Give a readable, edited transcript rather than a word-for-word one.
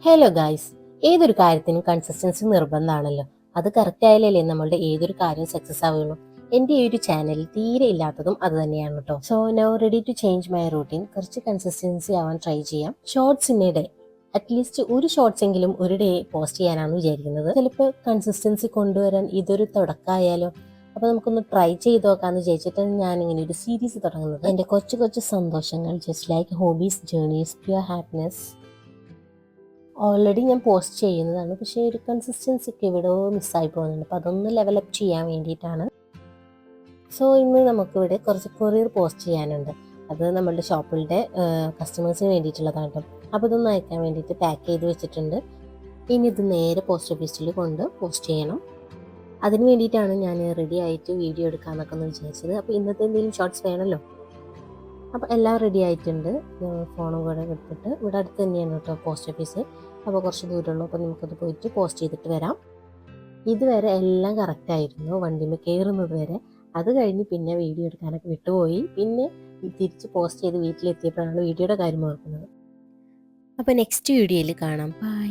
Hello guys, ഏതൊരു കാര്യത്തിനും consistency നിർബന്ധമാണല്ലോ. അത് കറക്റ്റ് ആയാലല്ലേ നമ്മളുടെ ഏതൊരു കാര്യം സക്സസ് ആവുകയുള്ളൂ. എൻ്റെ ഈ ഒരു ചാനലിൽ തീരെ ഇല്ലാത്തതും അത് തന്നെയാണ് കേട്ടോ. So now ready to change my routine. കുറച്ച് കൺസിസ്റ്റൻസി ആവാൻ ട്രൈ ചെയ്യാം. Shorts in a day, at least ഒരു ഷോർട്സ് എങ്കിലും ഒരു ഡേ പോസ്റ്റ് ചെയ്യാനാണ് വിചാരിക്കുന്നത്. ചിലപ്പോൾ കൺസിസ്റ്റൻസി കൊണ്ടുവരാൻ ഇതൊരു തുടക്കമായാലോ. അപ്പോൾ നമുക്കൊന്ന് ട്രൈ ചെയ്ത് നോക്കാമെന്ന് വിചാരിച്ചിട്ടാണ് ഞാൻ ഇങ്ങനെ ഒരു സീരീസ് തുടങ്ങുന്നത്. എൻ്റെ കൊച്ചു കൊച്ചു സന്തോഷങ്ങൾ, just like hobbies, journeys, pure happiness. Already ഞാൻ പോസ്റ്റ് ചെയ്യുന്നതാണ്, പക്ഷേ ഒരു കൺസിസ്റ്റൻസി ഒക്കെ എവിടെയോ മിസ്സായി പോകുന്നുണ്ട്. അപ്പോൾ അതൊന്ന് ലെവലപ്പ് ചെയ്യാൻ വേണ്ടിയിട്ടാണ്. സോ ഇന്ന് നമുക്കിവിടെ കുറച്ച് കൊറിയർ പോസ്റ്റ് ചെയ്യാനുണ്ട്. അത് നമ്മളുടെ ഷോപ്പുകളുടെ കസ്റ്റമേഴ്സിന് വേണ്ടിയിട്ടുള്ളതാണ് കേട്ടോ. അപ്പോൾ ഇതൊന്ന് അയക്കാൻ വേണ്ടിയിട്ട് പാക്ക് ചെയ്ത് വെച്ചിട്ടുണ്ട്. ഇനി ഇത് നേരെ പോസ്റ്റ് ഓഫീസിൽ കൊണ്ട് പോസ്റ്റ് ചെയ്യണം. അതിന് വേണ്ടിയിട്ടാണ് ഞാൻ റെഡി ആയിട്ട് വീഡിയോ എടുക്കാമെന്നൊക്കെ ഒന്ന് വിചാരിച്ചത്. അപ്പോൾ ഇന്നത്തെ എന്തെങ്കിലും ഷോർട്സ് വേണമല്ലോ. അപ്പോൾ എല്ലാം റെഡി ആയിട്ടുണ്ട്. ഫോണും കൂടെ എടുത്തിട്ട് ഇവിടെ അടുത്ത് തന്നെയാണ് കേട്ടോ പോസ്റ്റ് ഓഫീസ്. അപ്പോൾ കുറച്ച് ദൂരമുള്ളൂ. അപ്പോൾ നമുക്കത് പോയിട്ട് പോസ്റ്റ് ചെയ്തിട്ട് വരാം. ഇതുവരെ എല്ലാം കറക്റ്റായിരുന്നു, വണ്ടിയിൽ കയറുന്നത് വരെ. അത് കഴിഞ്ഞ് പിന്നെ വീഡിയോ എടുക്കാനൊക്കെ വിട്ടുപോയി. പിന്നെ തിരിച്ച് പോസ്റ്റ് ചെയ്ത് വീട്ടിലെത്തിയപ്പോഴാണ് വീഡിയോയുടെ കാര്യം ഓർക്കുന്നത്. അപ്പോൾ നെക്സ്റ്റ് വീഡിയോയിൽ കാണാം. ബൈ.